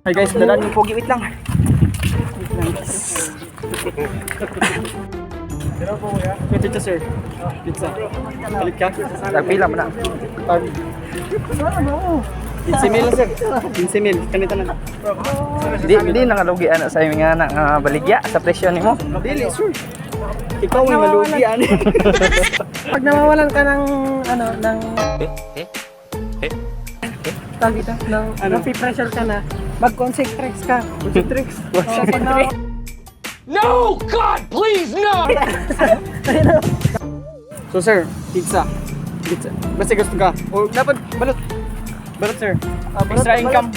Hi guys, dalaan yung pogi. Wait lang. Wait pizza sir. Pizza. Balik ka. Nagpila mo na. 15 mil lang sir. 15 mil. Kanita na. Di nakalugian sa imong nga baligya sa presyo nimo. Dili sir. Ikaw ang malugian. Pag nawawalan ka ng ano ng tawag dito, ng pressure ka na, mag-concentrate ka. Tricks. No! God, please, no! So sir, pizza. Pizza. Basta gusto ka. O dapat balot. Balot sir. Extra income.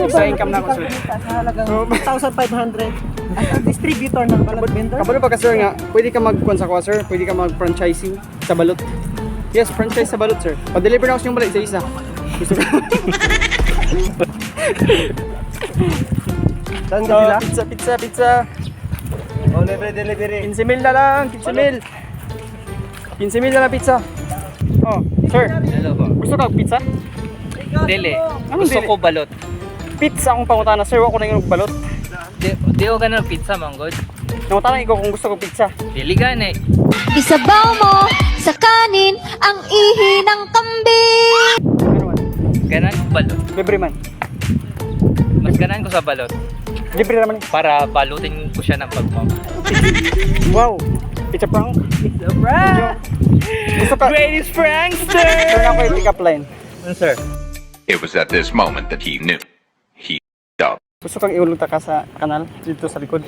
Extra income na ako sir. Sa halagang 1,500 as a distributor ng balot vendor. Kabalo ba ka sir nga, pwede ka mag-kuhan sa kuha sir, pwede ka mag-franchising sa balot. Yes, franchise sa balot sir. Pa-deliver na ako sa yung balot sa isa. Gusto ka? Saan ka sila? Pizza. Oh, delivery. 15 mil na lang, 15 mil. 15 mil na lang pizza. Oh, sir. Hello po. Gusto ka pizza? Dili. Ano Gusto dili? ko balot. Pizza akong pangutana sir, wako na yung balot. Di ko ganun pizza, manggod. Nangutana ikaw kung gusto ko pizza. Dili gani. Isabaw mo sa kanin ang ihi ng kambing. Ano man? Ganan ko balot. Libre man. Mas ganan ko sa balot. Libre naman eh. Para balutin ko siya ng pagmam. Wow. Pizza prank. Pizza prank! Gusto ka? Greatest prankster! Sir na ako yung pick up line. Sir. It was at this moment that he knew. He up. Gusto kang iulong ka sa kanal dito sa likod.